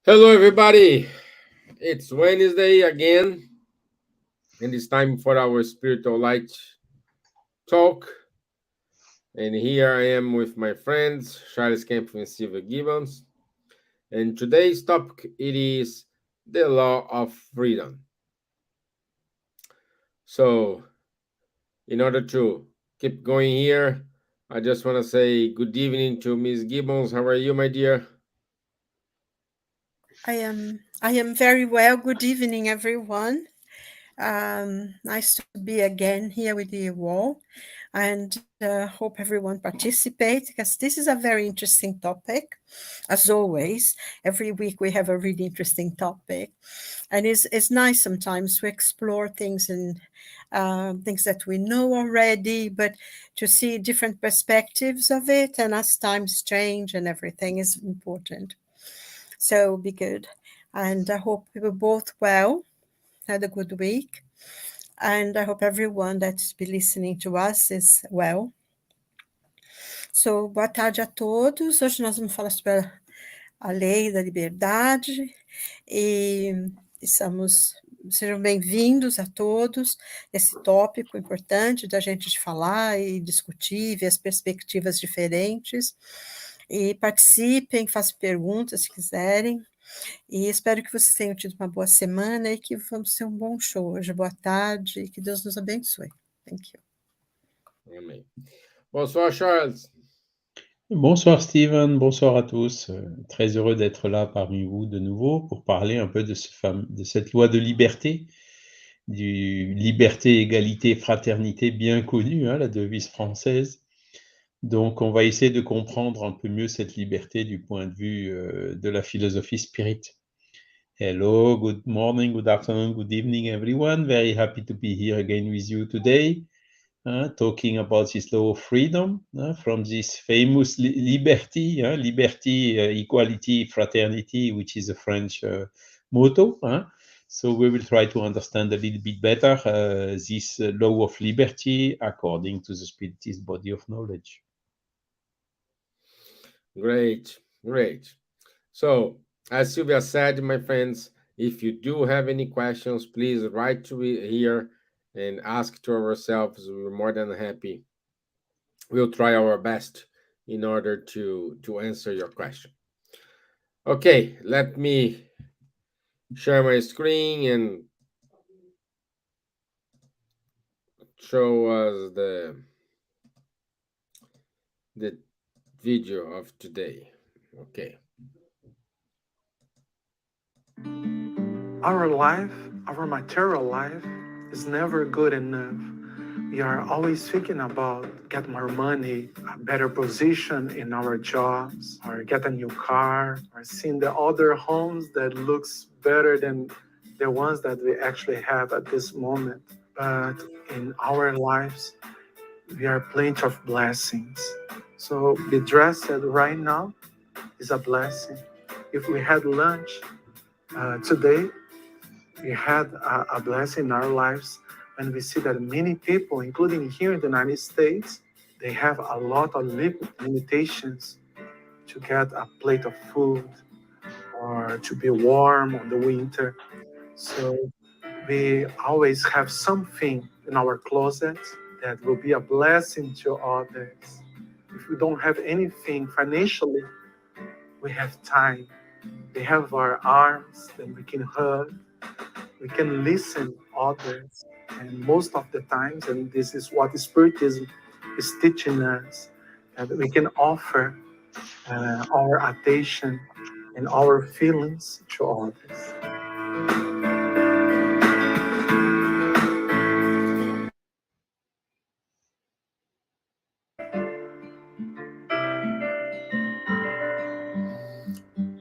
Hello, everybody. It's Wednesday again, and it's time for our spiritual light talk. And here I am with my friends, Kempf and Silvia Gibbons. And today's topic it is the law of freedom. So, in order to keep going here, I just want to say good evening to Miss Gibbons. How are you, my dear? I am very well. Good evening, everyone. Nice to be again here with you all, and hope everyone participates because this is a very interesting topic. As always, every week we have a really interesting topic, and it's nice sometimes to explore things and things that we know already, but to see different perspectives of it. And as times change and everything is important. So be good. And I hope we were both well, had a good week. And I hope everyone that's been listening to us is well. So, boa tarde a todos. Hoje nós vamos falar sobre a lei da liberdade e sejam bem-vindos a todos. Esse tópico importante da gente falar e discutir, ver as perspectivas diferentes. E participem, façam perguntas se quiserem. E espero que vocês tenham tido uma boa semana e que vamos ter um bom show hoje. Boa tarde e que Deus nos abençoe. Thank you. Amém. Bonsoir, Charles. Bonsoir Steven, bonsoir à tous. Très heureux d'être là parmi vous de nouveau pour parler un peu de cette loi de liberté, du liberté, égalité, fraternité bien connue, la devise française. Donc on va essayer de comprendre un peu mieux cette liberté du point de vue de la philosophie spirit. Hello, good morning, good afternoon, good evening everyone. Very happy to be here again with you today. Talking about this law of freedom from this famous liberty, equality, fraternity, which is a French motto. So we will try to understand a little bit better this law of liberty according to the Spiritist body of knowledge. Great, great. So, as Silvia said, my friends, if you do have any questions, please write to me here and ask to ourselves. We're more than happy. We'll try our best in order to answer your question. Okay, let me share my screen and show us the video of today. Okay. Our life, our material life, is never good enough. We are always thinking about get more money, a better position in our jobs, or get a new car, or seeing the other homes that looks better than the ones that we actually have at this moment. But in our lives, we are plenty of blessings. So be dressed right now is a blessing. If we had lunch today, we had a blessing in our lives when we see that many people, including here in the United States, they have a lot of limitations to get a plate of food or to be warm on the winter. So we always have something in our closet that will be a blessing to others. If we don't have anything financially, we have time. We have our arms that we can hug. We can listen others. And most of the times, and this is what Spiritism is teaching us, that we can offer our attention and our feelings to others.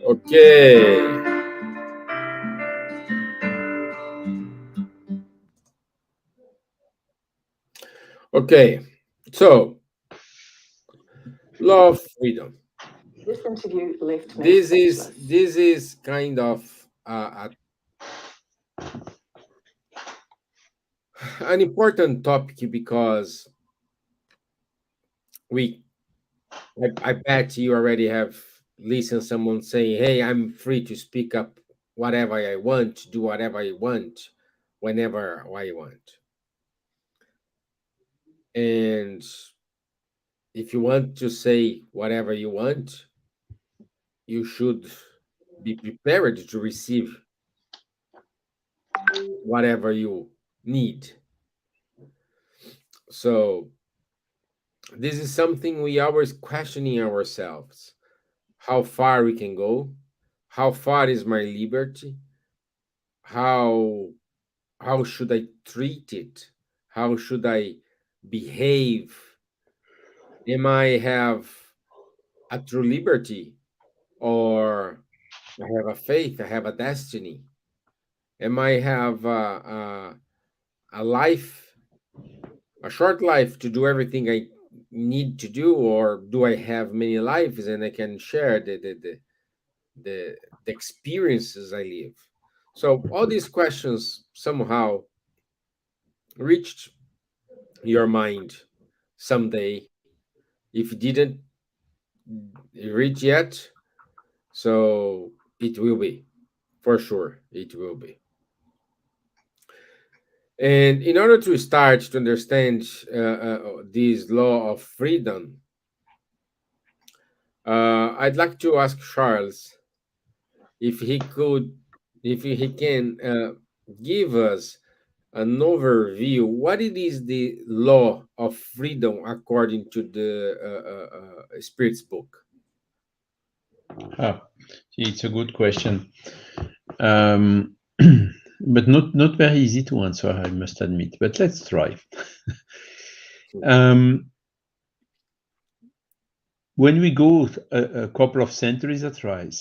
Okay. Okay. So, law of freedom. This interview left me This speechless. is kind of an important topic because we I bet you already have listen someone say, "Hey, I'm free to speak up whatever I want, do whatever I want, whenever I want." And if you want to say whatever you want, you should be prepared to receive whatever you need. So this is something we always questioning ourselves: how far we can go, how far is my liberty, how how should I treat it, how should I behave, am I have a true liberty, or I have a faith, I have a destiny, am I have a life, a short life to do everything I need to do, or do I have many lives and I can share the, the experiences I live? So all these questions somehow reached your mind someday. If it didn't reach yet, so it will be, for sure, it will be. And in order to start to understand this law of freedom, I'd like to ask Charles if he could, if he can give us an overview what it is the law of freedom according to the Spirit's book. Ah, it's a good question, um, but not very easy to answer, I must admit. But let's try. When we go a couple of centuries behind,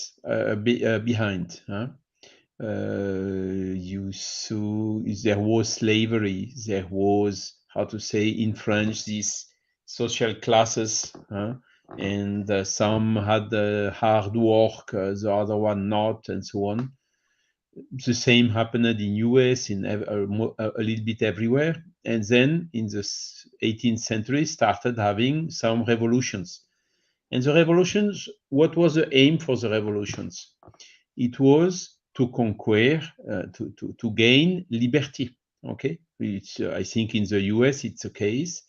you saw there was slavery, there was, how to say in French, these social classes, and some had hard work, the other one not, and so on. The same happened in US, in a little bit everywhere. And then in the 18th century started having some revolutions. And the revolutions, what was the aim for the revolutions? It was to conquer, to gain liberty. Okay, which I think in the US it's the case.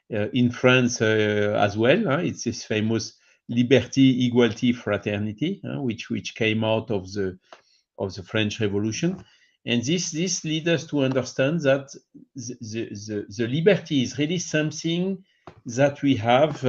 In France as well, it's this famous liberty, equality, fraternity, which came out of the French Revolution. And this leads us to understand that the liberty is really something that we have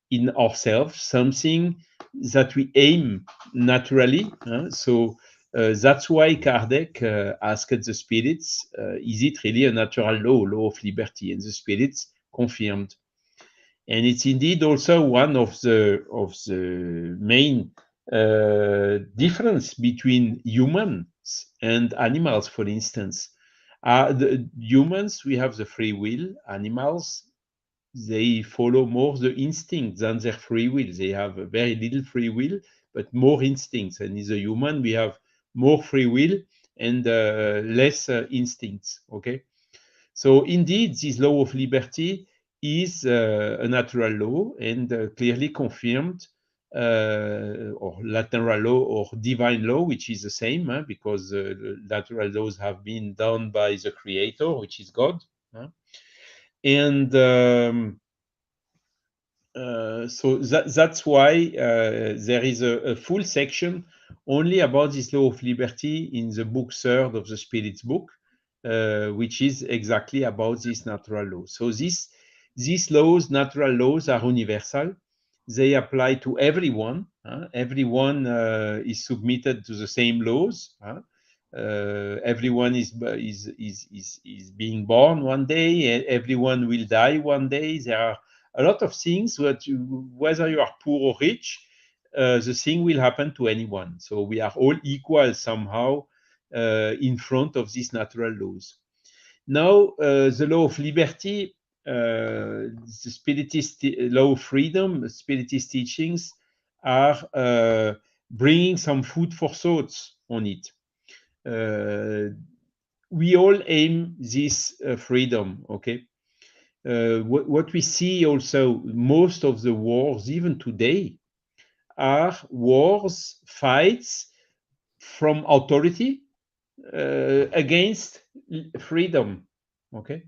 in ourselves, something that we aim naturally. So that's why Kardec asked the spirits, is it really a natural law of liberty? And the spirits confirmed. And it's indeed also one of the main difference between humans and animals. For instance, the humans, we have the free will. Animals, they follow more the instinct than their free will. They have a very little free will, but more instincts. And in the human, we have more free will and less instincts. Okay. So indeed, this law of liberty is a natural law and clearly confirmed, or natural law or divine law, which is the same, because natural laws have been done by the Creator, which is God. And so that's why there is a full section only about this law of liberty in the book third of the Spirit's book, which is exactly about this natural law. So these laws, natural laws, are universal. They apply to everyone. Everyone is submitted to the same laws. Everyone is being born one day. Everyone will die one day. There are a lot of things that whether you are poor or rich, the thing will happen to anyone. So we are all equal somehow in front of these natural laws. Now, the law of liberty, the Spiritist law of freedom, Spiritist teachings are bringing some food for thoughts on it. We all aim this freedom, okay? What we see also, most of the wars, even today, are wars, fights from authority against freedom. Okay.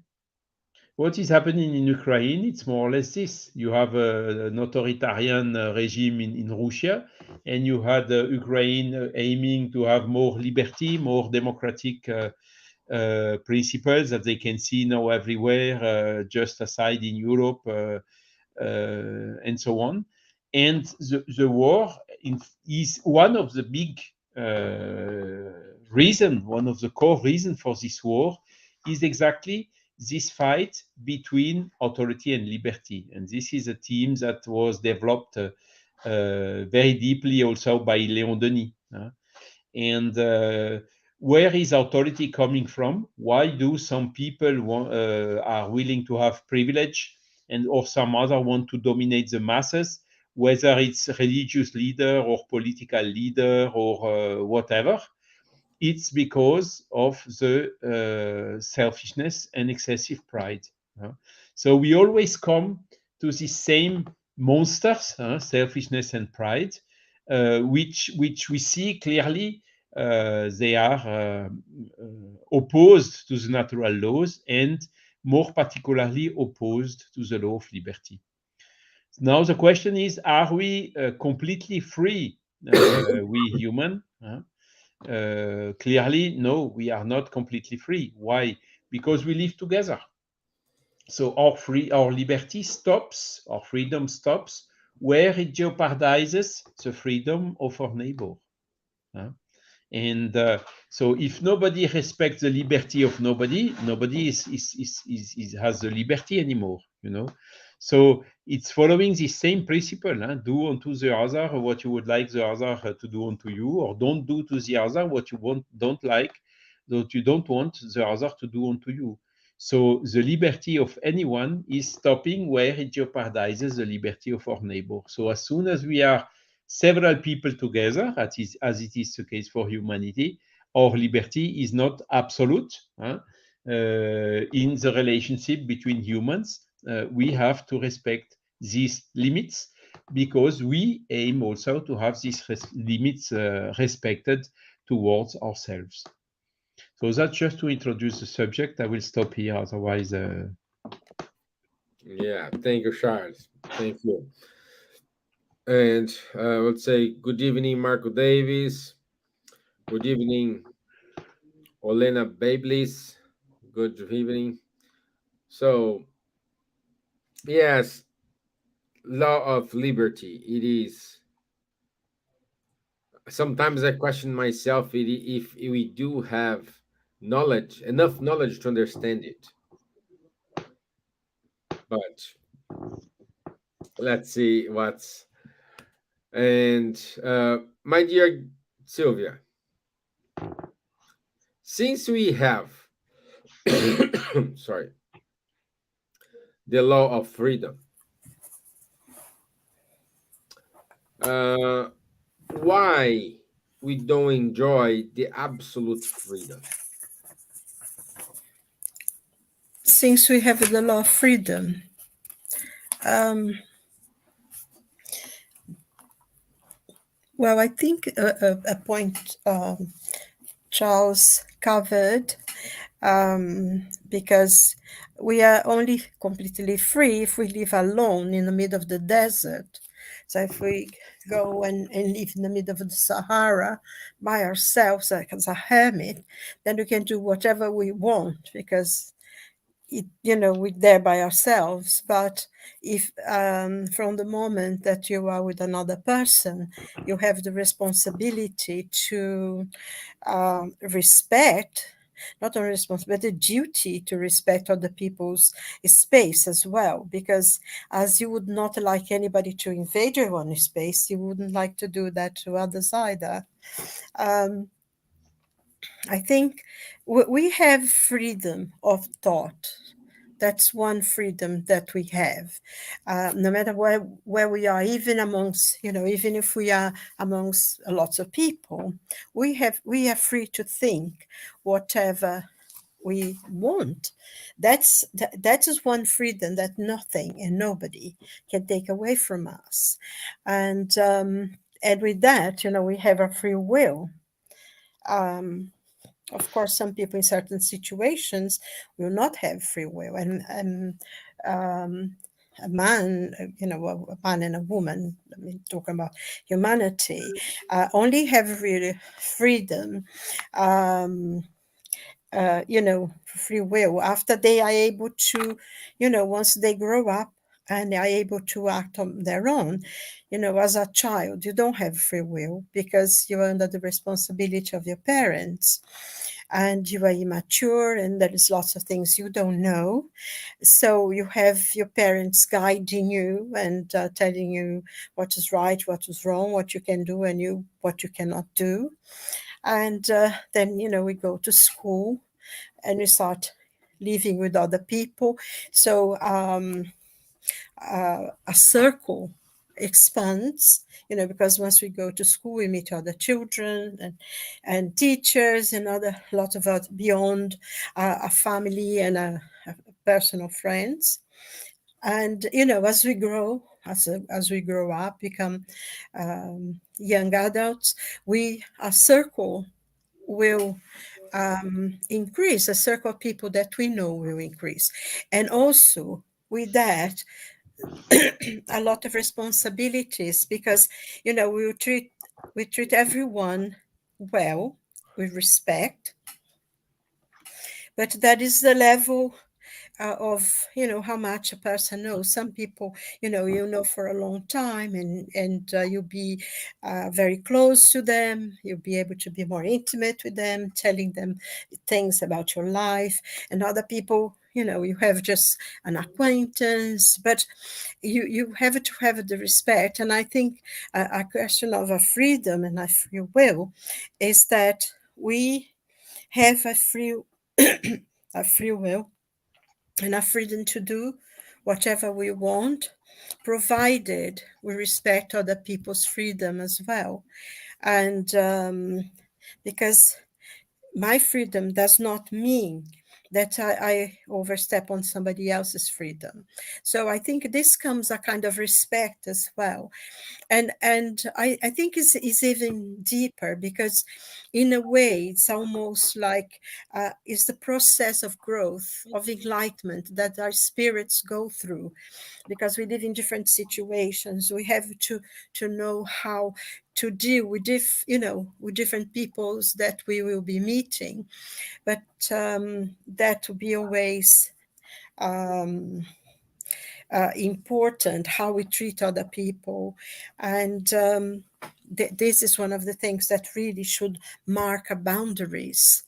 What is happening in Ukraine? It's more or less this. You have an authoritarian regime in Russia, and you had Ukraine aiming to have more liberty, more democratic principles that they can see now everywhere, just aside in Europe, and so on. And the war is one of the big one of the core reasons for this war is exactly this fight between authority and liberty. And this is a theme that was developed very deeply also by Léon Denis. And where is authority coming from? Why do some people are willing to have privilege and or some other want to dominate the masses, whether it's religious leader or political leader or whatever? It's because of the selfishness and excessive pride. So we always come to the same monsters, selfishness and pride, which we see clearly they are opposed to the natural laws and more particularly opposed to the law of liberty. Now the question is, are we completely free, we human? Clearly, no, we are not completely free. Why? Because we live together. So our liberty stops, our freedom stops where it jeopardizes the freedom of our neighbor. And so if nobody respects the liberty of nobody has the liberty anymore, you know. So it's following the same principle. Do unto the other what you would like the other to do unto you, or don't do to the other what you don't like, that you don't want the other to do unto you. So the liberty of anyone is stopping where it jeopardizes the liberty of our neighbor. So as soon as we are several people together, as it is the case for humanity, our liberty is not absolute. In the relationship between humans, we have to respect these limits because we aim also to have these limits respected towards ourselves. So that's just to introduce the subject. I will stop here, otherwise. Yeah, thank you, Charles. Thank you. And I would say good evening, Marco Davis. Good evening, Olena Bablis. Good evening. So, yes, law of liberty. It is. Sometimes I question myself if we do have enough knowledge to understand it. But let's see what's. And my dear Silvia, since we have, sorry, the law of freedom, uh, why we don't enjoy the absolute freedom? Since we have the law of freedom, well, I think a point Charles covered, because we are only completely free if we live alone in the middle of the desert. So if we go and live in the middle of the Sahara by ourselves, like as a hermit, then we can do whatever we want because we're there by ourselves. But if from the moment that you are with another person, you have the responsibility to respect, not only responsibility, but the duty to respect other people's space as well. Because as you would not like anybody to invade your own space, you wouldn't like to do that to others either. I think we have freedom of thought. That's one freedom that we have, no matter where we are, even amongst, even if we are amongst lots of people, we are free to think whatever we want. That is one freedom that nothing and nobody can take away from us. And with that, we have a free will. um, of course, some people in certain situations will not have free will, and um, a man, a man and a woman. I mean, talking about humanity, only have really freedom. Um, free will after they are able to, once they grow up and they are able to act on their own. As a child, you don't have free will because you're under the responsibility of your parents, and you are immature, and there is lots of things you don't know. So you have your parents guiding you and telling you what is right, what is wrong, what you can do, and what you cannot do. And then we go to school and we start living with other people. So a circle expands, because once we go to school, we meet other children and teachers and other lot of us beyond a family and a personal friends. And as we grow, as we grow up, become young adults, a circle will increase. A circle of people that we know will increase. And also with that, a lot of responsibilities, because we treat everyone well, with respect, but that is the level of how much a person knows. Some people for a long time, and you'll be very close to them. You'll be able to be more intimate with them, telling them things about your life. And other people, you have just an acquaintance, but you have to have the respect. And I think a question of a freedom and a free will is that we have a free will and a freedom to do whatever we want, provided we respect other people's freedom as well. And because my freedom does not mean that I overstep on somebody else's freedom. So I think this comes a kind of respect as well. And I think it's even deeper, because in a way it's almost like it's the process of growth, of enlightenment that our spirits go through, because we live in different situations. We have to know how to deal with with different peoples that we will be meeting, but that will be always important, how we treat other people. And this is one of the things that really should mark our boundaries,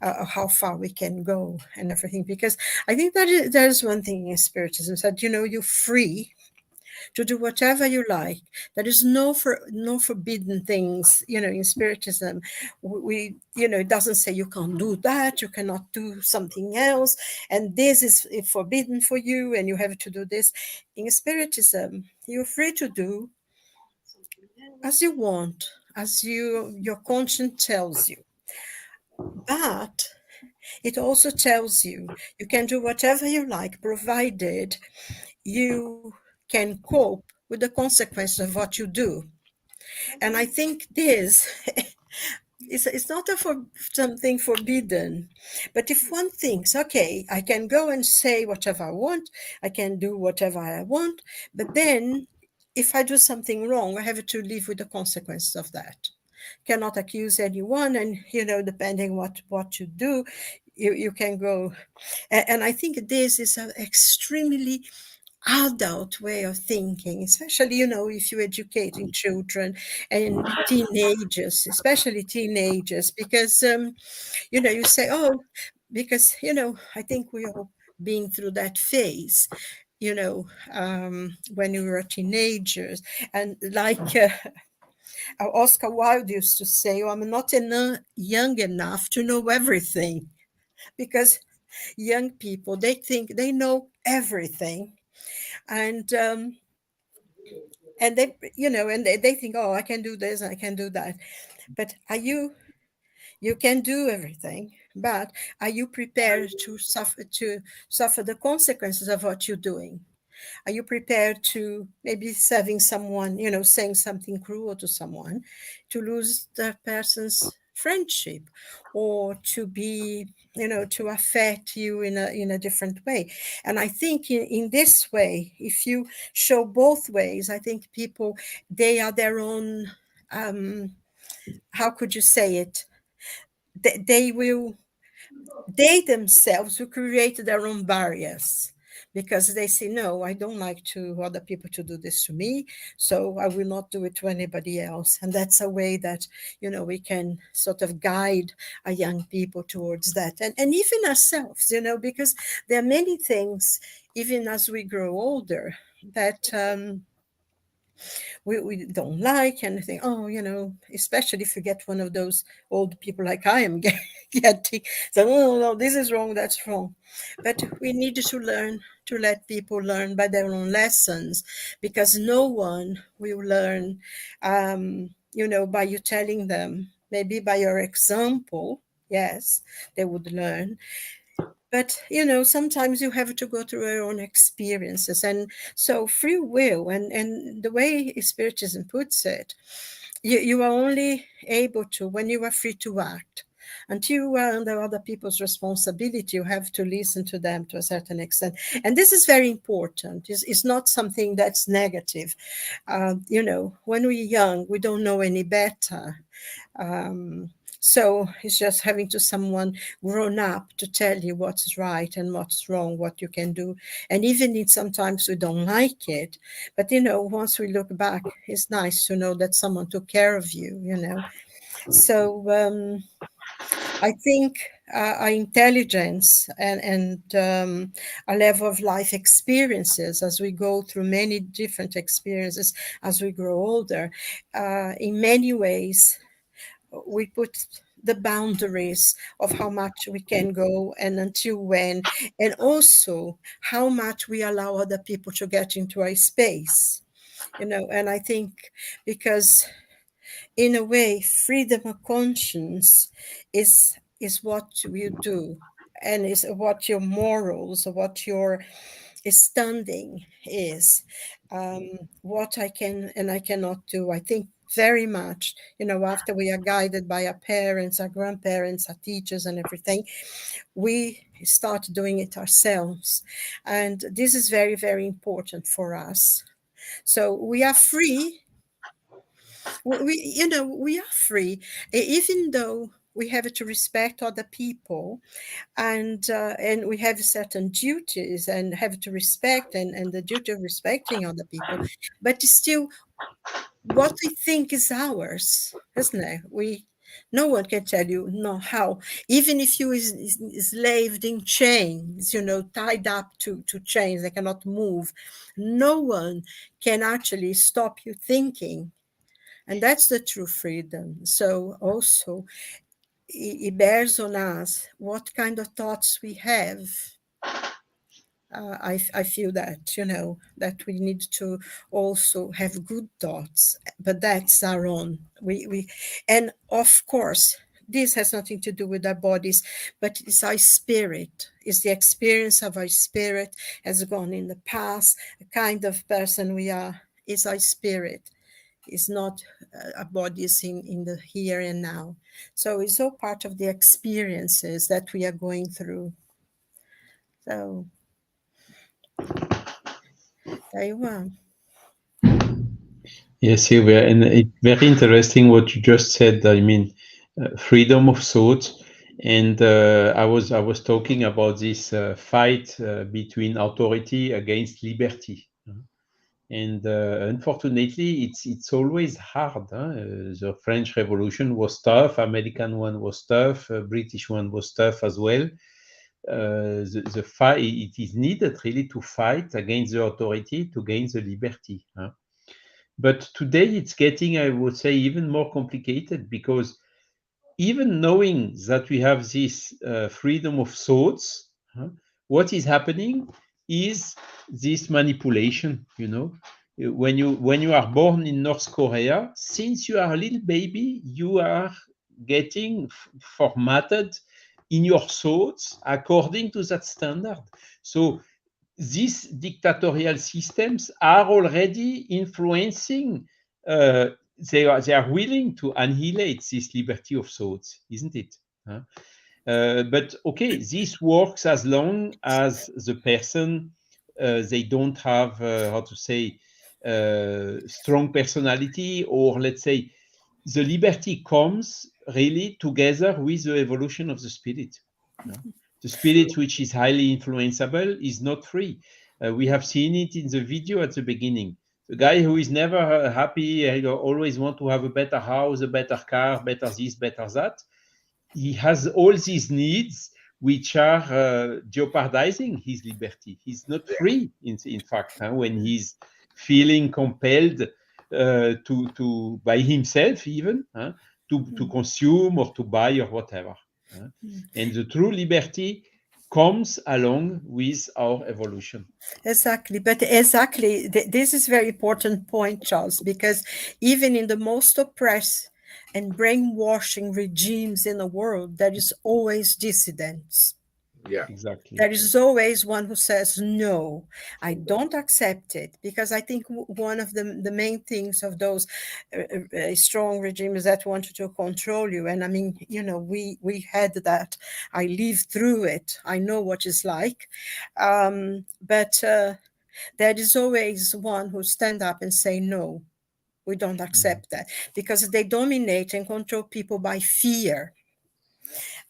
of how far we can go and everything. Because I think there's one thing in Spiritism that you're free to do whatever you like. There is no forbidden things, in Spiritism. We, it doesn't say you can't do that, you cannot do something else, and this is forbidden for you, and you have to do this. In Spiritism, you're free to do as you want, as your conscience tells you. But it also tells you can do whatever you like, provided you can cope with the consequences of what you do. And I think this it's not something forbidden. But if one thinks, okay, I can go and say whatever I want, I can do whatever I want, but then if I do something wrong, I have to live with the consequences of that. Cannot accuse anyone, and depending what you do, you can go. And I think this is an extremely adult way of thinking, especially if you're educating children and teenagers, especially teenagers, because you say, oh, because I think we all been through that phase, when you were teenagers. And like Oscar Wilde used to say, oh, I'm not young enough to know everything, because young people, they think they know everything. And they think, oh, I can do this, I can do that. But you can do everything, but are you prepared to suffer the consequences of what you're doing? Are you prepared to maybe serving someone, saying something cruel to someone, to lose the person's friendship, or to be, to affect you in a different way? And I think in this way, if you show both ways, I think people, they are their own, how could you say it? They themselves will create their own barriers, because they say, no, I don't like to other people to do this to me, so I will not do it to anybody else. And that's a way that, we can sort of guide our young people towards that, and even ourselves, because there are many things, even as we grow older, that we don't like anything. Oh, especially if you get one of those old people like I am getting. So, oh, no, this is wrong, that's wrong. But we need to learn to let people learn by their own lessons, because no one will learn, by you telling them. Maybe by your example, yes, they would learn. But sometimes you have to go through your own experiences. And so free will, and the way Spiritism puts it, you are only able to when you are free to act. Until you are under other people's responsibility, you have to listen to them to a certain extent. And this is very important. It's not something that's negative. When we're young, we don't know any better. So it's just having to someone grown up to tell you what's right and what's wrong, what you can do. And even if sometimes we don't like it, but once we look back, it's nice to know that someone took care of you. So I think our intelligence and our level of life experiences, as we go through many different experiences as we grow older, in many ways we put the boundaries of how much we can go and until when, and also how much we allow other people to get into our space. And I think, because in a way, freedom of conscience is what you do, and is what your morals, or what your standing is, what I can and I cannot do. I think very much, after we are guided by our parents, our grandparents, our teachers, and everything, we start doing it ourselves. And this is very, very important for us. So we are free. We are free, even though we have to respect other people, and we have certain duties and have to respect, and the duty of respecting other people, but still what we think is ours, isn't it? No one can tell you no how, even if you is enslaved in chains, tied up to chains, they cannot move. No one can actually stop you thinking, and that's the true freedom. So also it bears on us what kind of thoughts we have. I feel that, that we need to also have good thoughts, but that's our own. And of course, this has nothing to do with our bodies, but it's our spirit. It's the experience of our spirit has gone in the past. The kind of person we are is our spirit. It's not our bodies in the here and now. So it's all part of the experiences that we are going through. So there you are. Yes, Silvia, and it's very interesting what you just said. I mean, freedom of thought, and I was talking about this fight between authority against liberty, and unfortunately, it's always hard. The French Revolution was tough, American one was tough, British one was tough as well. The fight, it is needed really to fight against the authority to gain the liberty. But today it's getting, I would say, even more complicated, because even knowing that we have this freedom of thoughts, what is happening is this manipulation. When you are born in North Korea, since you are a little baby, you are getting formatted in your thoughts according to that standard. So these dictatorial systems are already influencing, they are willing to annihilate this liberty of thoughts, isn't it? But okay, this works as long as the person, they don't have, how to say, strong personality, or let's say, the liberty comes really together with the evolution of the spirit. The spirit, which is highly influenceable, is not free. We have seen it in the video at the beginning. The guy who is never happy, always want to have a better house, a better car, better this, better that. He has all these needs which are jeopardizing his liberty. He's not free, in fact, when he's feeling compelled to by himself even to consume or to buy or whatever. And the true liberty comes along with our evolution. Exactly. But exactly, this is very important point, Charles, because even in the most oppressed and brainwashing regimes in the world, there is always dissidents. Yeah, exactly. There is always one who says, no, I don't accept it. Because I think one of the main things of those strong regimes that wanted to control you, and I mean, you know, we had that. I lived through it. I know what it's like. But there is always one who stand up and say, no, we don't accept that. Because they dominate and control people by fear.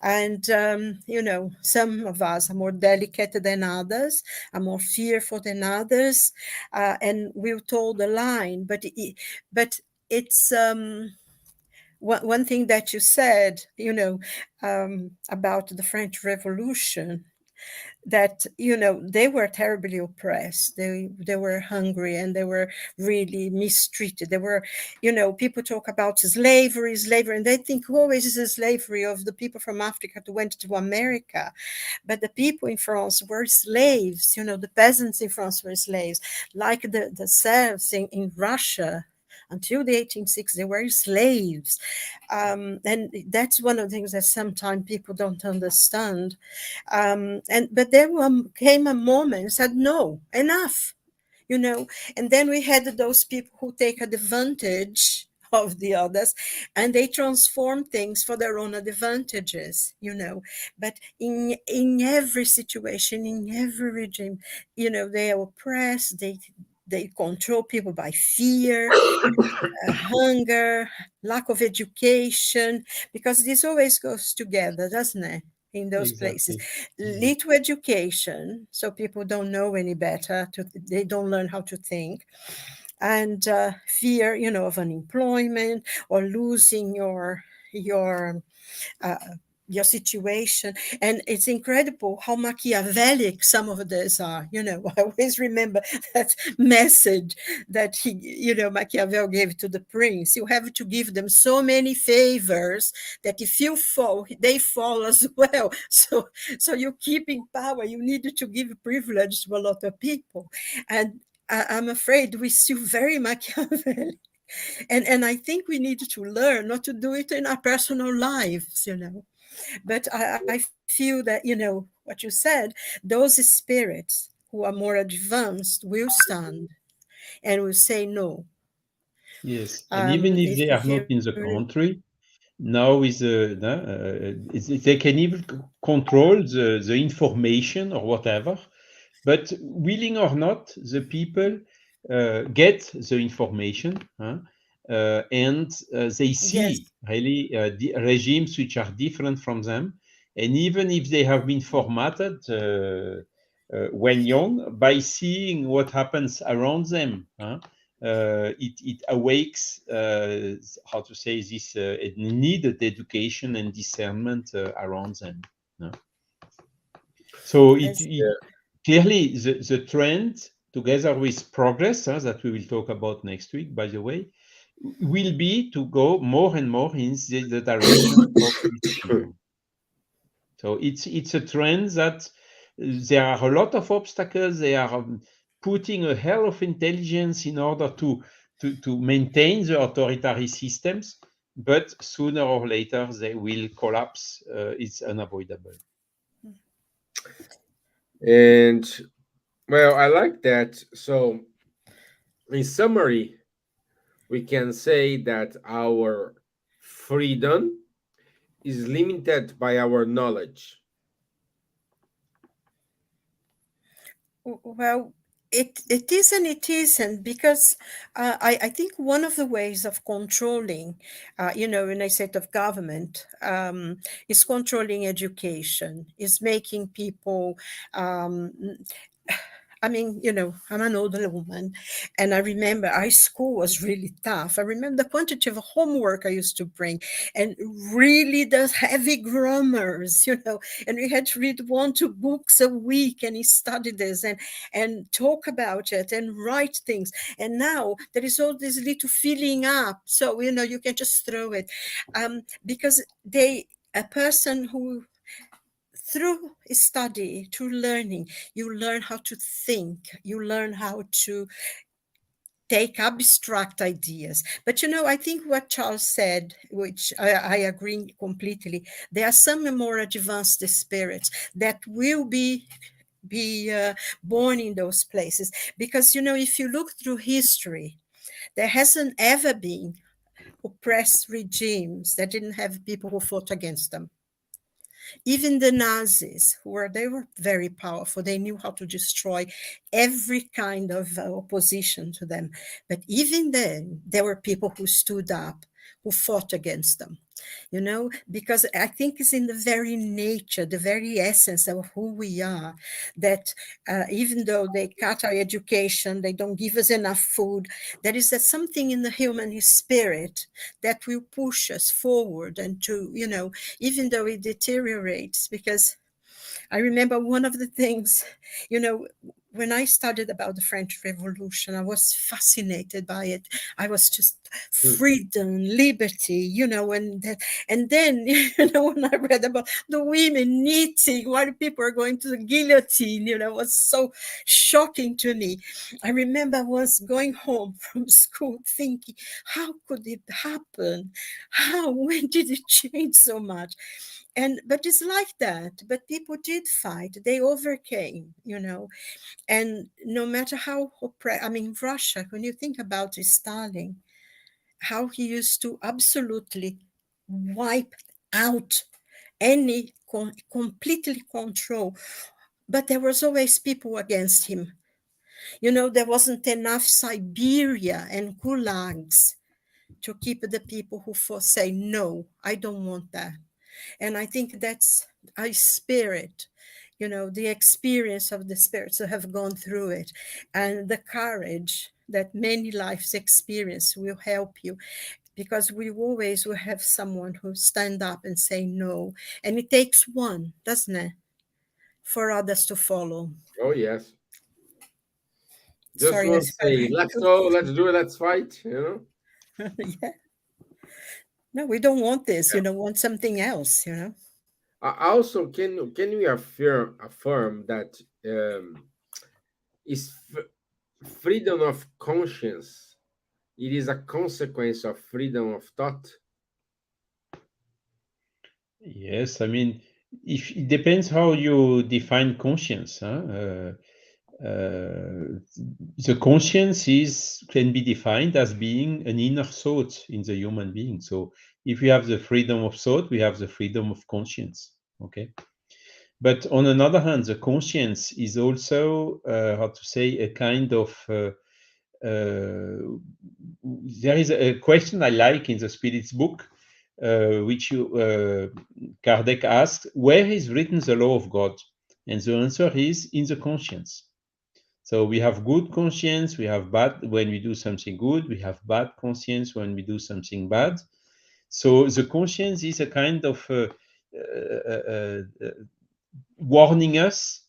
And, you know, some of us are more delicate than others, are more fearful than others, and we'll toe the line. But it's one thing that you said, you know, about the French Revolution, that, you know, they were terribly oppressed. They were hungry and they were really mistreated. They were, you know, people talk about slavery, and they think always is the slavery of the people from Africa who went to America. But the people in France were slaves, you know, the peasants in France were slaves, like the serfs in Russia. Until the 1860s, they were slaves. And that's one of the things that sometimes people don't understand. But there came a moment and said, no, enough, you know. And then we had those people who take advantage of the others, and they transform things for their own advantages, you know. But in every situation, in every regime, you know, they are oppressed, they control people by fear, hunger, lack of education, because this always goes together, doesn't it? In those places, little education, so people don't know any better, they don't learn how to think, and fear, you know, of unemployment or losing your situation. And it's incredible how Machiavellic some of these are. You know, I always remember that message that he, you know, Machiavel gave to the prince. You have to give them so many favors that if you fall, they fall as well. So you keep in power, you need to give privilege to a lot of people. And I'm afraid we're still very Machiavellic. And I think we need to learn not to do it in our personal lives, you know. But I feel that, you know, what you said, those spirits who are more advanced will stand and will say no. Yes, and even if they are not in the country, now is they can even control the information or whatever. But willing or not, the people get the information, and they see really the regimes which are different from them. And even if they have been formatted when young, by seeing what happens around them, it awakes, how to say this, needed education and discernment around them. So clearly, the trend, together with progress, that we will talk about next week, by the way, will be to go more and more in the direction of this freedom. So it's a trend that there are a lot of obstacles. They are putting a hell of intelligence in order to maintain the authoritarian systems. but sooner or later they will collapse. It's unavoidable. And well, I like that. So, in summary, we can say that our freedom is limited by our knowledge. Well, it is and it isn't, because I think one of the ways of controlling, when I said of government, is controlling education, is making people. I mean, I'm an older woman, and I remember our school was really tough. I remember the quantity of homework I used to bring, and really the heavy grammars, and we had to read 1, 2 books a week, and he studied this and talk about it and write things. And now there is all this little filling up, so you can just throw it, because a person who, through study, through learning, you learn how to think, you learn how to take abstract ideas. But I think what Charles said, which I agree completely, there are some more advanced spirits that will be born in those places, because if you look through history, there hasn't ever been oppressed regimes that didn't have people who fought against them. Even the Nazis, they were very powerful. They knew how to destroy every kind of opposition to them. But even then, there were people who stood up, who fought against them. Because I think it's in the very nature, the very essence of who we are, that even though they cut our education, they don't give us enough food, there is something in the human spirit that will push us forward, and to, even though it deteriorates. Because I remember one of the things, when I studied about the French Revolution, I was fascinated by it. I was just freedom, liberty, and then, when I read about the women knitting while people are going to the guillotine, it was so shocking to me. I remember once going home from school thinking, how could it happen? When did it change so much? But it's like that. But people did fight. They overcame, and no matter how Russia, when you think about Stalin, how he used to absolutely wipe out any completely control. But there was always people against him. There wasn't enough Siberia and gulags to keep the people who say, no, I don't want that. And I think that's a spirit, the experience of the spirits who have gone through it, and the courage that many lives experience will help you, because we always will have someone who stand up and say no. And it takes one, doesn't it, for others to follow. Oh, yes. Just Sorry, I want to say, started let's go, let's do it, let's fight, yeah. No, we don't want this, want something else, Also, can we affirm that is freedom of conscience, it is a consequence of freedom of thought? Yes, I mean, if it depends how you define conscience. The conscience can be defined as being an inner thought in the human being. So if we have the freedom of thought, we have the freedom of conscience. Okay. But on another hand, the conscience is also, how to say, a kind of, there is a question I like in the Spirit's book, which Kardec asked, where is written the law of God? And the answer is in the conscience. So we have good conscience, we have bad when we do something good, we have bad conscience when we do something bad. So the conscience is a kind of warning us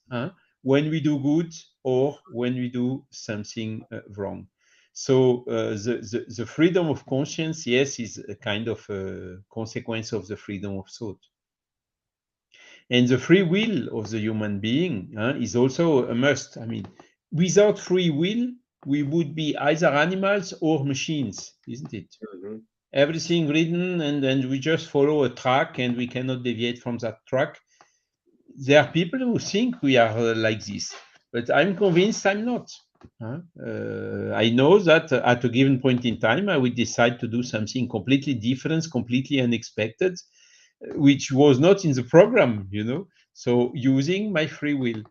when we do good or when we do something wrong. So the freedom of conscience, yes, is a kind of a consequence of the freedom of thought. And the free will of the human being is also a must. I mean, without free will, we would be either animals or machines, isn't it? Mm-hmm. everything written, and then we just follow a track and we cannot deviate from that track. There are people who think we are like this, but I'm convinced I'm not. I know that at a given point in time, I will decide to do something completely different, completely unexpected, which was not in the program, So using my free will.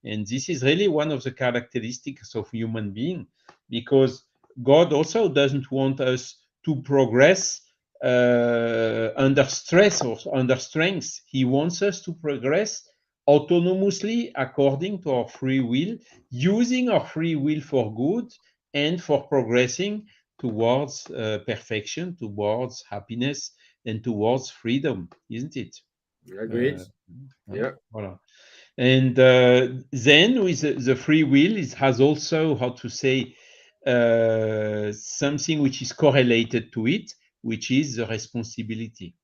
And this is really one of the characteristics of human being, because God also doesn't want us to progress under stress or under strength. He wants us to progress autonomously according to our free will, using our free will for good and for progressing towards perfection, towards happiness, and towards freedom, isn't it? Agreed. Yeah. Voilà. And then with the free will, it has also, how to say, something which is correlated to it, which is the responsibility.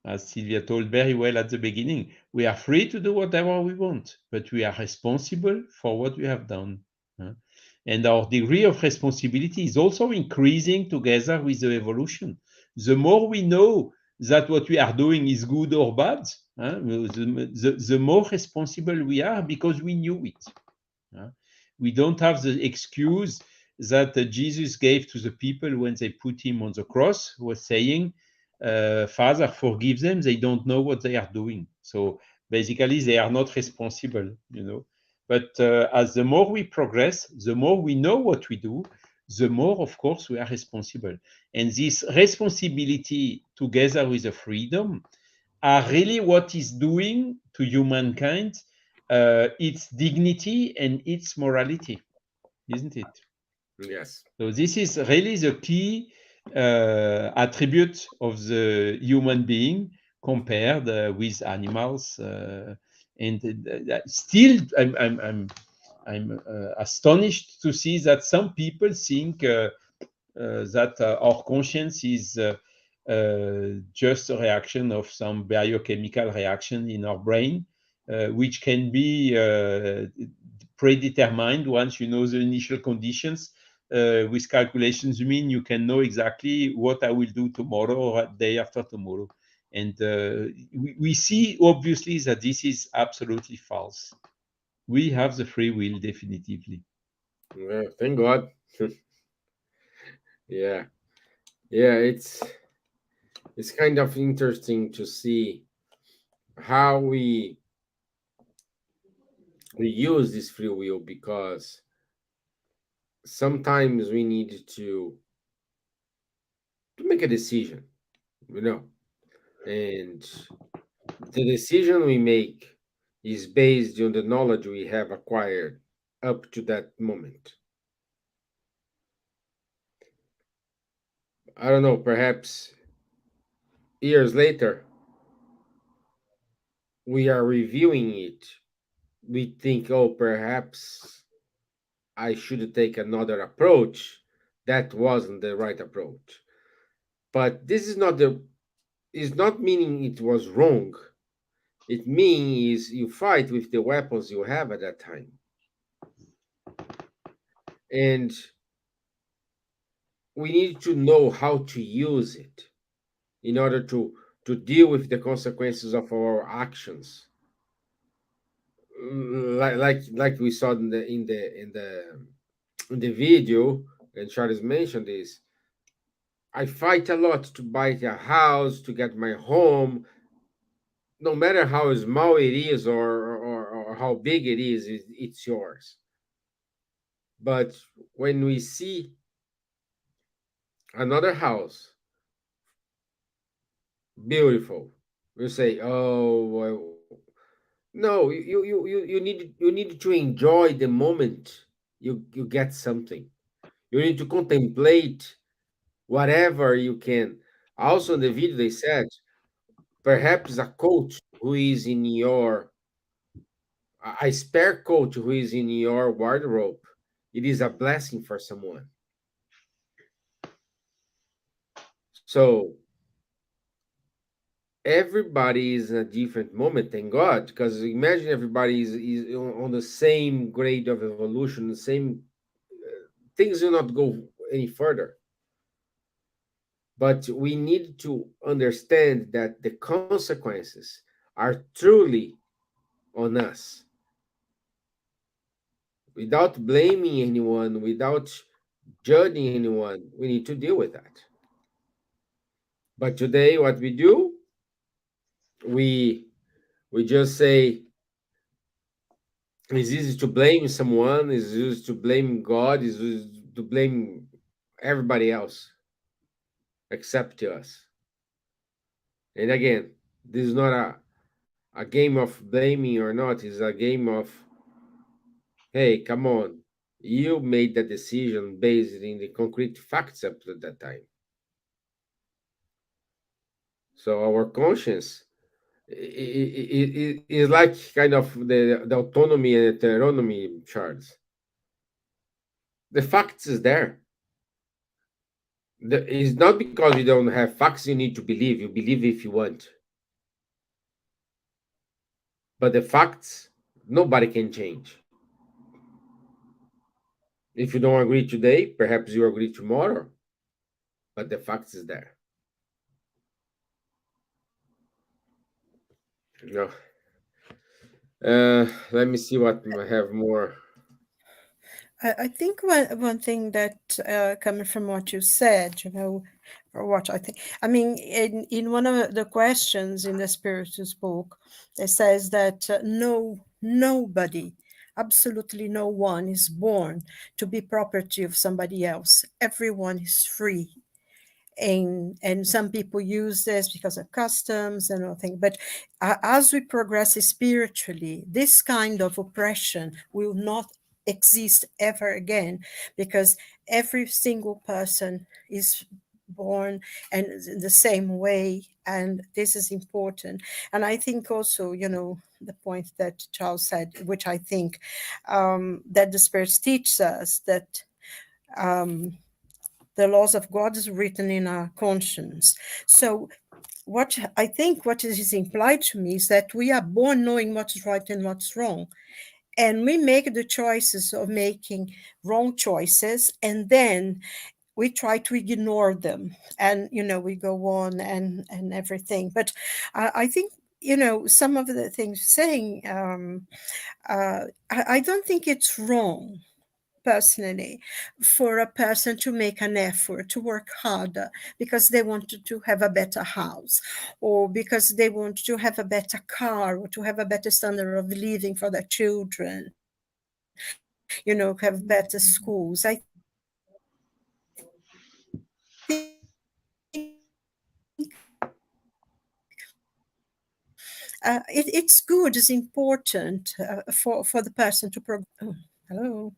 As Silvia told very well at the beginning, we are free to do whatever we want, but we are responsible for what we have done. And our degree of responsibility is also increasing together with the evolution. The more we know that what we are doing is good or bad, the more responsible we are because we knew it. We don't have the excuse that Jesus gave to the people when they put him on the cross, was saying, Father, forgive them, they don't know what they are doing. So basically, they are not responsible. But as the more we progress, the more we know what we do, the more, of course, we are responsible. And this responsibility, together with the freedom, are really what is doing to humankind its dignity and its morality, isn't it? Yes. So this is really the key attribute of the human being compared with animals. And still, I'm astonished to see that some people think that our conscience is just a reaction of some biochemical reaction in our brain, which can be predetermined once you know the initial conditions. With calculations, you mean you can know exactly what I will do tomorrow or day after tomorrow. And we see obviously that this is absolutely false. We have the free will, definitively. Yeah, thank God. Yeah. Yeah, it's kind of interesting to see how we use this free will, because sometimes we need to make a decision, you know, and the decision we make is based on the knowledge we have acquired up to that moment. I don't know, perhaps years later, we are reviewing it. We think, oh, perhaps I should take another approach. That wasn't the right approach. But this is not meaning it was wrong. It means you fight with the weapons you have at that time. And we need to know how to use it in order to deal with the consequences of our actions. Like we saw in the video, and Charles mentioned this. I fight a lot to buy a house, to get my home, no matter how small it is or how big it is, it's yours. But when we see another house, beautiful, we say, "Oh, well, no, you need to enjoy the moment you get something. You need to contemplate whatever you can." Also, in the video, they said perhaps a coach who is in your a spare coat who is in your wardrobe, it is a blessing for someone. So everybody is in a different moment, thank God, because imagine everybody is on the same grade of evolution, the same things will not go any further. But we need to understand that the consequences are truly on us. Without blaming anyone, without judging anyone, we need to deal with that. But today, what we do, we we just say it's easy to blame someone, it's easy to blame God, it's easy to blame everybody else except us. And again, this is not a game of blaming or not, it's a game of, hey, come on, you made the decision based in the concrete facts up to that time. So our conscience is like kind of the autonomy and heteronomy charts. The facts is there. It's not because you don't have facts you need to believe. You believe if you want. But the facts, nobody can change. If you don't agree today, perhaps you agree tomorrow. But the facts is there. No. Let me see what I have more. I think one thing that coming from what you said, or what I think, I mean, in one of the questions in the Spiritus book, it says that nobody, absolutely no one, is born to be property of somebody else. Everyone is free. And some people use this because of customs and all things. But as we progress spiritually, this kind of oppression will not exist ever again, because every single person is born and in the same way, and this is important. And I think also, the point that Charles said, which I think that the Spirit teaches us, that the laws of God is written in our conscience. So what is implied to me is that we are born knowing what's right and what's wrong. And we make the choices of making wrong choices, and then we try to ignore them. And, we go on and everything. But I think, some of the things saying, I don't think it's wrong personally for a person to make an effort to work harder because they want to have a better house, or because they want to have a better car, or to have a better standard of living for their children, have better schools. I think it's good, it's important for the person to hello.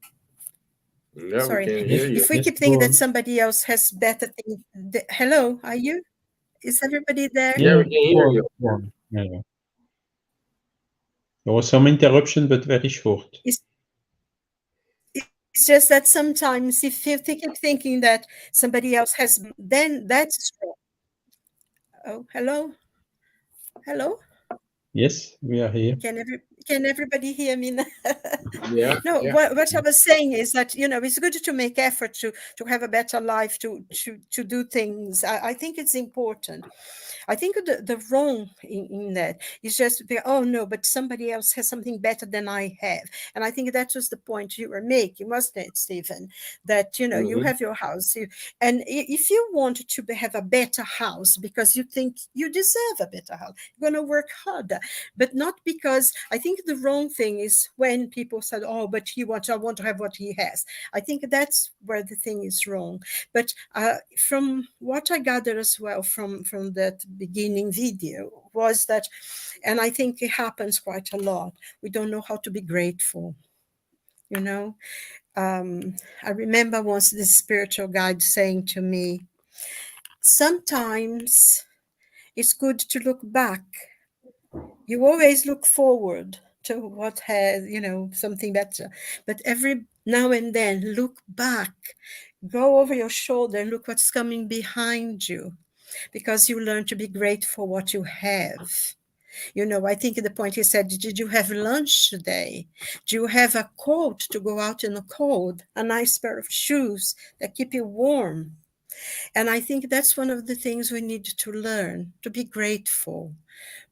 Yeah, we Sorry. can hear you. If we Yes, keep go thinking that on. somebody else has better things, hello, are you? Is everybody there? Yeah, we Yeah, can go hear you. on, go on. Yeah. There was some interruption, but very short. It's just that sometimes if you keep thinking that somebody else has, then that's wrong. Oh, hello, hello. Yes, we are here. Can everybody hear me now? Yeah, No, yeah. what I was saying is that it's good to make effort to have a better life, to do things. I think it's important. I think the wrong in that is just oh no, but somebody else has something better than I have. And I think that was the point you were making, wasn't it, Stevan? That you Hmm. have your house, and if you want to have a better house because you think you deserve a better house, you're going to work harder, but not because. I think the wrong thing is when people said, oh, but I want to have what he has. I think that's where the thing is wrong. But from what I gathered as well from that beginning video was that, and I think it happens quite a lot, we don't know how to be grateful. I remember once this spiritual guide saying to me, sometimes it's good to look back. You always look forward to what has, something better. But every now and then, look back, go over your shoulder and look what's coming behind you, because you learn to be grateful what you have. I think the point he said, did you have lunch today? Do you have a coat to go out in the cold? A nice pair of shoes that keep you warm? And I think that's one of the things we need to learn, to be grateful,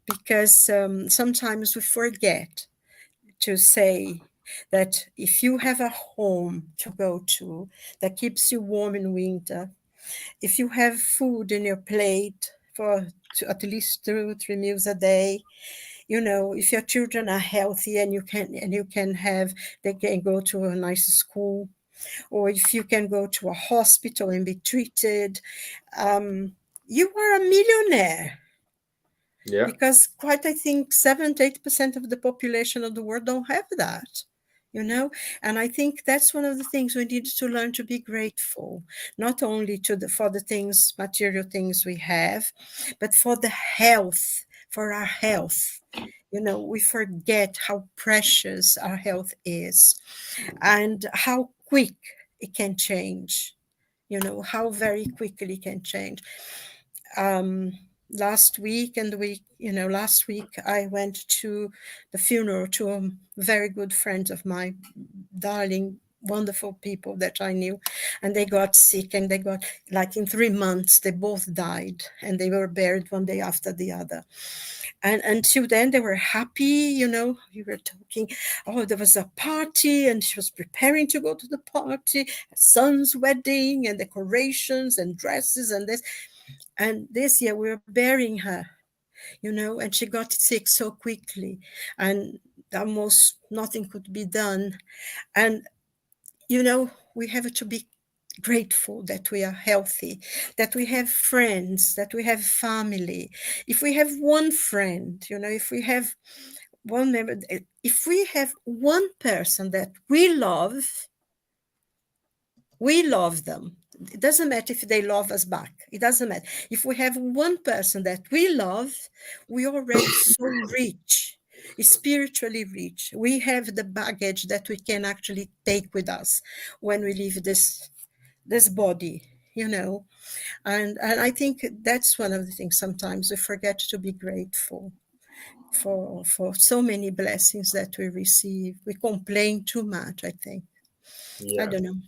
because sometimes we forget to say that if you have a home to go to that keeps you warm in winter, if you have food in your plate for at least 2 or 3 meals a day, if your children are healthy and they can go to a nice school, or if you can go to a hospital and be treated, you are a millionaire. Yeah. Because I think 7 to 8% of the population of the world don't have that. And I think that's one of the things we need to learn, to be grateful, not only for the things, material things we have, but for the health, for our health. We forget how precious our health is and how quick it can change, how very quickly it can change. um, last week I went to the funeral to a very good friend of mine, darling, wonderful people that I knew, and they got sick, and they got, like, in 3 months they both died, and they were buried one day after the other. And until then they were happy. We were talking, oh, there was a party and she was preparing to go to the party, her son's wedding, and decorations and dresses and this. And this year we were burying her, and she got sick so quickly, and almost nothing could be done. And, we have to be grateful that we are healthy, that we have friends, that we have family. If we have one friend, if we have one member, if we have one person that we love them. It doesn't matter if they love us back. It doesn't matter. If we have one person that we love, we are already so rich, spiritually rich. We have the baggage that we can actually take with us when we leave this body, And I think that's one of the things sometimes we forget to be grateful for so many blessings that we receive. We complain too much, I think. I Yeah. don't know.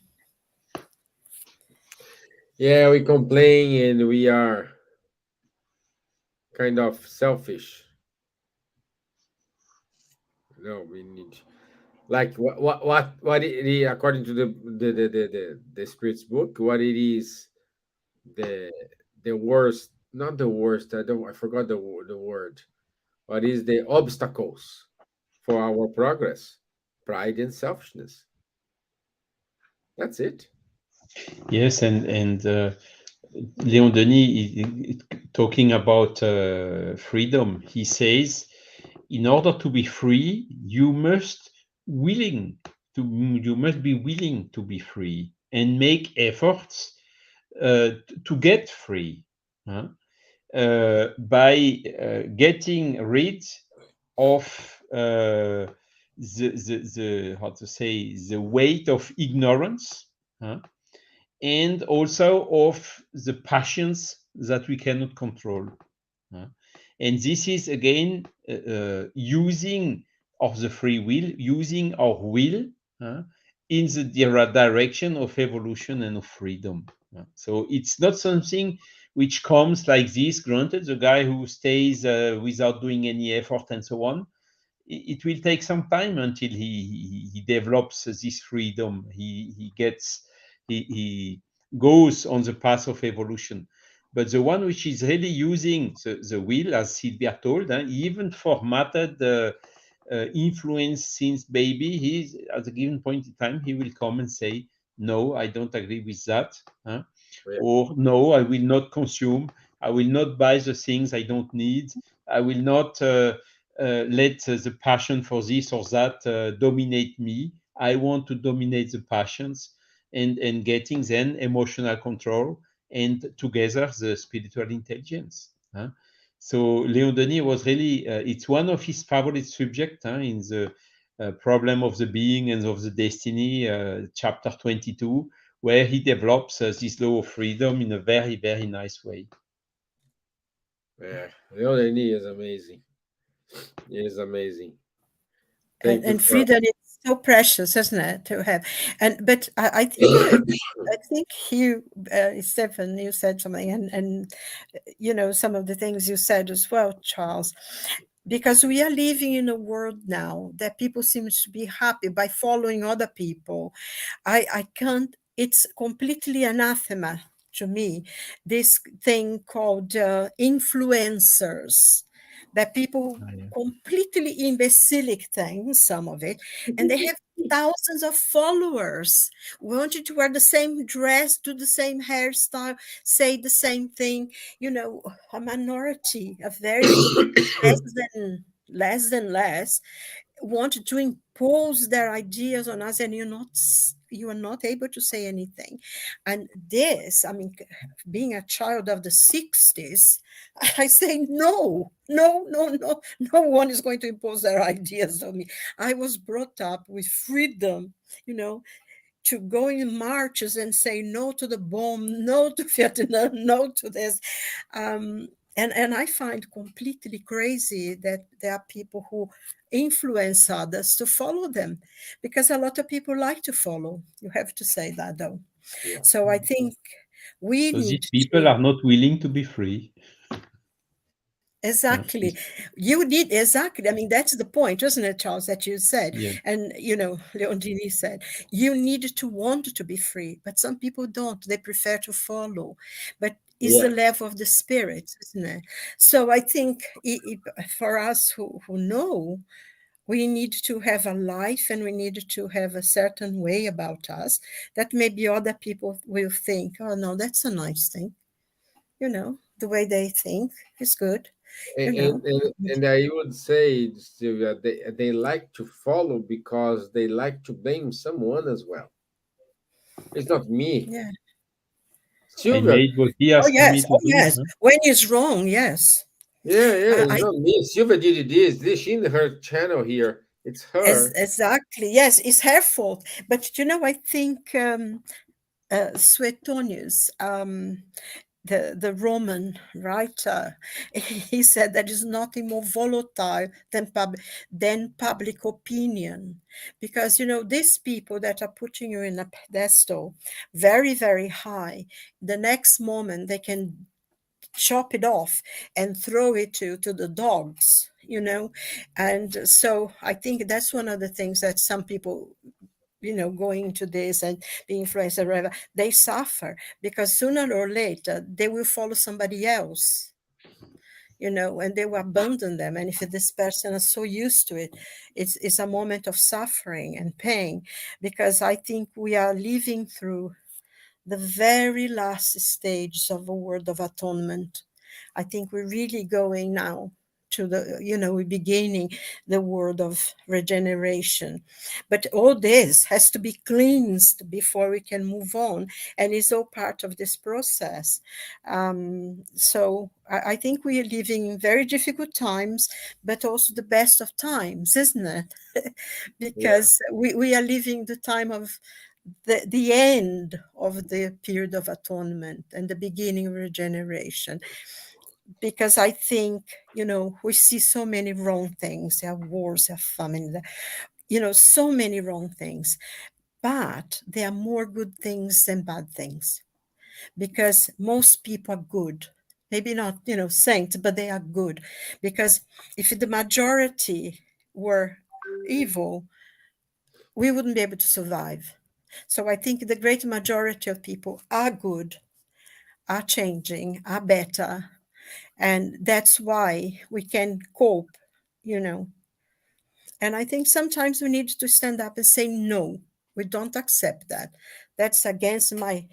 Yeah, we complain and we are kind of selfish. We need, like, according to the spirit's book, what it is, the the worst, not the worst, I forgot the word. What is the obstacles for our progress? Pride and selfishness. That's it. Yes, and Leon Denis talking about freedom. He says, in order to be free, you must be willing to be free and make efforts to get free, huh? By getting rid of the how to say, the weight of ignorance, huh? And also of the passions that we cannot control. And this is again using of the free will, using our will in the direction of evolution and of freedom. So it's not something which comes like this. Granted, the guy who stays without doing any effort and so on, it will take some time until he develops this freedom. He goes on the path of evolution. But the one which is really using the will, as Silvia told, he even formatted the influence since baby. He's at a given point in time, he will come and say, no, I don't agree with that. Yeah. Or no, I will not consume. I will not buy the things I don't need. I will not let the passion for this or that dominate me. I want to dominate the passions, and getting then emotional control, and together the spiritual intelligence. So Leon Denis was really, it's one of his favorite subjects in the problem of the being and of the destiny, chapter 22, where he develops this law of freedom in a very, very nice way. Yeah, Leonie is amazing. He is amazing. Thank you And for. freedom so precious, isn't it, to have? And but I think you, Stefan, you said something, and some of the things you said as well, Charles, because we are living in a world now that people seem to be happy by following other people. I can't. It's completely anathema to me. This thing called influencers, that people Yeah. completely imbecilic things, some of it, and they have thousands of followers, wanting to wear the same dress, do the same hairstyle, say the same thing. A minority, a very less wanted to impose their ideas on us, and you are not able to say anything. And this, I mean, being a child of the 60s, I say no, no, no, no, no one is going to impose their ideas on me. I was brought up with freedom, you know to go in marches and say no to the bomb, no to Vietnam, no to this. um, and I find completely crazy that there are people who influence others to follow them, because a lot of people like to follow. You have to say that, though. Yeah. So I think we So need these people to. are not willing to be free. Exactly. You need, exactly. I mean, that's the point, isn't it, Charles, that you said? Yeah. And, Leondini said, you need to want to be free, but some people don't. They prefer to follow. But it's the Yeah. level of the spirit, isn't it? So I think for us who know, we need to have a life, and we need to have a certain way about us that maybe other people will think, oh, no, that's a nice thing. The way they think is good, you And, know. and, and and I would say, Silvia, they like to follow because they like to blame someone as well. It's not me. Yeah. I Silvia, made what he Oh asked me yes. to Oh do. yes. When is wrong? Yes. yeah, yeah, it's I not me. Silvia did this. She in her channel here. It's her. exactly. Yes, it's her fault. But I think Suetonius, the Roman writer, he said there is nothing more volatile than public opinion, because these people that are putting you in a pedestal very, very high, the next moment they can chop it off and throw it to the dogs. And so I think that's one of the things that some people, going into this and being influenced or whatever, they suffer, because sooner or later they will follow somebody else, and they will abandon them. And if this person is so used to it, it's a moment of suffering and pain, because I think we are living through the very last stage of a world of atonement. I think we're really going now to we're beginning the world of regeneration. But all this has to be cleansed before we can move on. And it's all part of this process. So I think we are living in very difficult times, but also the best of times, isn't it? Yeah. Because we are living the time of the end of the period of atonement and the beginning of regeneration. Because I think, we see so many wrong things. There are wars, there are famine, so many wrong things. But there are more good things than bad things, because most people are good. Maybe not, saints, but they are good. Because if the majority were evil, we wouldn't be able to survive. So I think the great majority of people are good, are changing, are better. And that's why we can cope, you know. And I think sometimes we need to stand up and say, no, we don't accept that. That's against my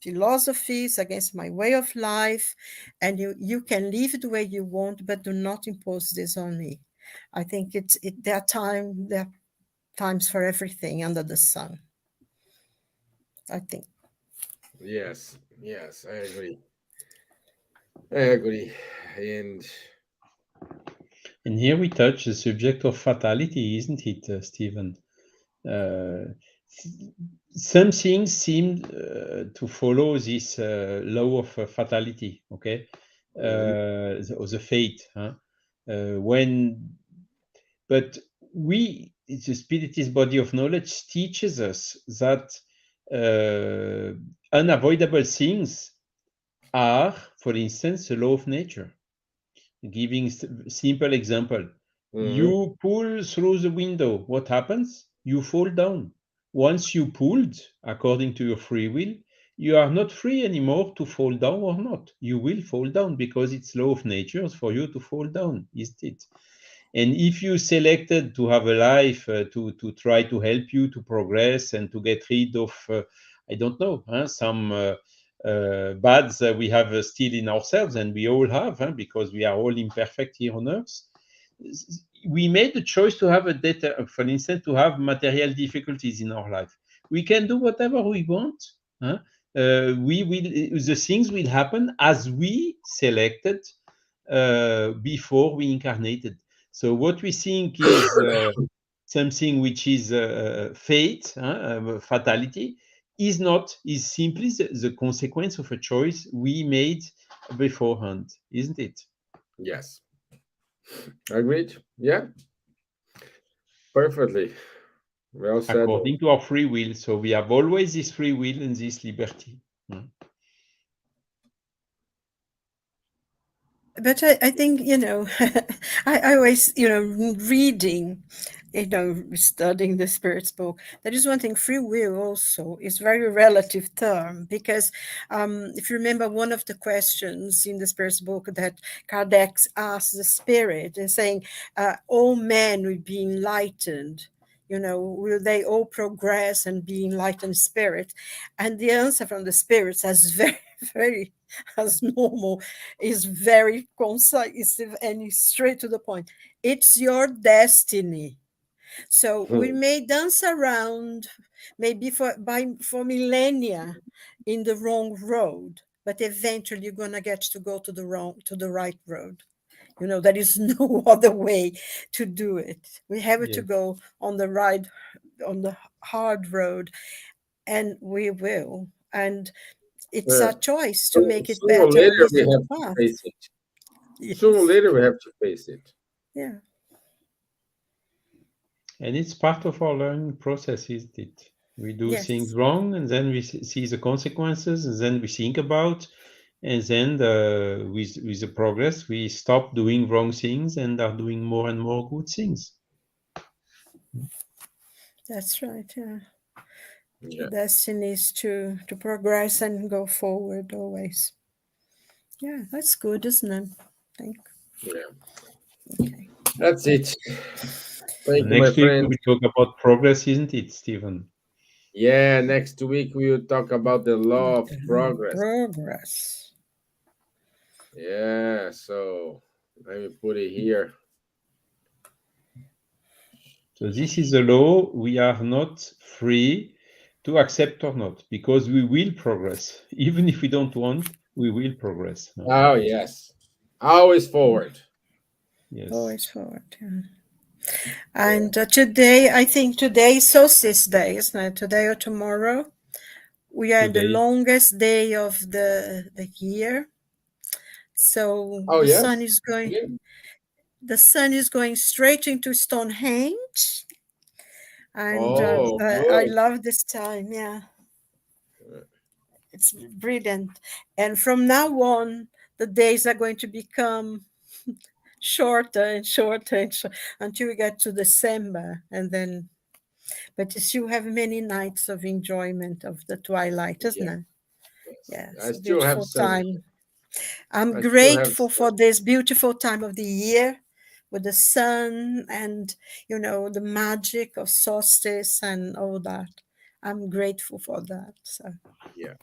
philosophies, against my way of life. And you can live the way you want, but do not impose this on me. I think there are times for everything under the sun, I think. Yes. Yes. I agree. I agree. And And here we touch the subject of fatality, isn't it, Stevan? Uh, some things seem to follow this law of fatality, okay? mhm, The fate. Huh? When, but the Spiritist body of knowledge teaches us that unavoidable things are, for instance, the law of nature. Giving simple example, you pull through the window, what happens? You fall down. Once you pulled, according to your free will, you are not free anymore to fall down or not. You will fall down because it's law of nature for you to fall down, isn't it? And if you selected to have a life to try to help you to progress and to get rid of, I don't know, some bads that we have still in ourselves, and we all have, because we are all imperfect here on earth, we made the choice to have for instance, to have material difficulties in our life. We can do whatever we want. The things will happen as we selected before we incarnated. So what we think is something which is fate, fatality, is simply the consequence of a choice we made beforehand, isn't it? Yes. Agreed. Yeah. Perfectly. Well said. According to our free will. So we have always this free will and this liberty. But I think, I always, reading, studying the Spirit's book, there is one thing, free will also is very relative term, because if you remember one of the questions in the Spirit's book that Kardec asked the Spirit and saying, all men will be enlightened, will they all progress and be enlightened spirit? And the answer from the spirits is very, very, as normal, is very concise and straight to the point. It's your destiny. So we may dance around maybe for millennia in the wrong road, but eventually you're gonna get to go to the right road. There is no other way to do it. We have to go on the hard road, and we will. And it's a choice to make it Sooner or better later with we the have to path. face it. Yes. Sooner or later we have to face it. Yeah. And it's part of our learning process, isn't it? We do things wrong, and then we see the consequences, and then we think about, and then with the progress, we stop doing wrong things and are doing more and more good things. That's right. Yeah. Yeah. The destiny is to progress and go forward always. Yeah, that's good, isn't it? I think. Yeah. Okay. That's it. Thank you, my Next week we friend. will talk about progress, isn't it, Stevan? Yeah, next week we will talk about the law of progress. Progress. Yeah, so let me put it here. So this is a law we are not free to accept or not, because we will progress. Even if we don't want, we will progress. Oh, yes. Always forward. Yes. Always forward. Yeah. And today, I think today is solstice day, isn't it? Today or tomorrow. We are in the longest day of the year. So Oh, the yes? sun is going straight into Stonehenge. And I good. love this time. Yeah. It's brilliant. And from now on, the days are going to become shorter and shorter until we get to December. And then, but you still have many nights of enjoyment of the twilight, isn't it? Yeah, I it's a still have beautiful sun. time. I'm I still have grateful for this beautiful time of the year with the sun and, the magic of solstice and all that. I'm grateful for that. So, yeah.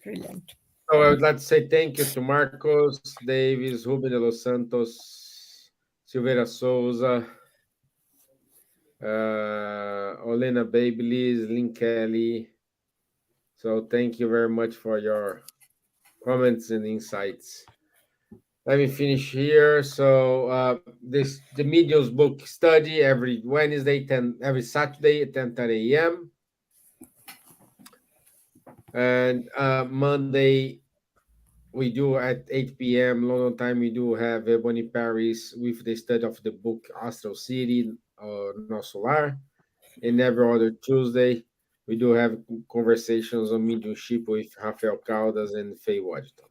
brilliant. So I would like to say thank you to Marcos, Davis, Ruben de los Santos, Silveira Souza, Olena Babyliss, Lynn Kelly. So thank you very much for your comments and insights. Let me finish here. So the Medios book study every Wednesday, every Saturday at 10:30 a.m. And Monday we do at 8 p.m. London time. We do have Ebony Paris with the study of the book Astral City. nosso lar. And every other Tuesday, we do have conversations on mediumship with Rafael Caldas and Faye Waddington.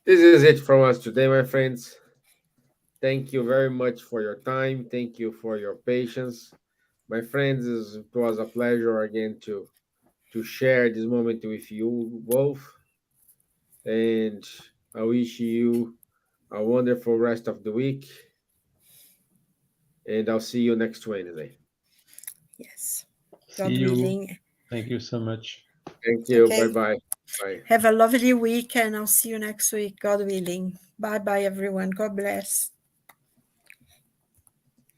This is it from us today, my friends. Thank you very much for your time. Thank you for your patience. My friends, it was a pleasure again to share this moment with you both. And I wish you a wonderful rest of the week. And I'll see you next Wednesday. Yes. See God you. willing. Thank you so much. Thank you. Okay. Bye-bye. Bye. Have a lovely week, and I'll see you next week, God willing. Bye-bye, everyone. God bless.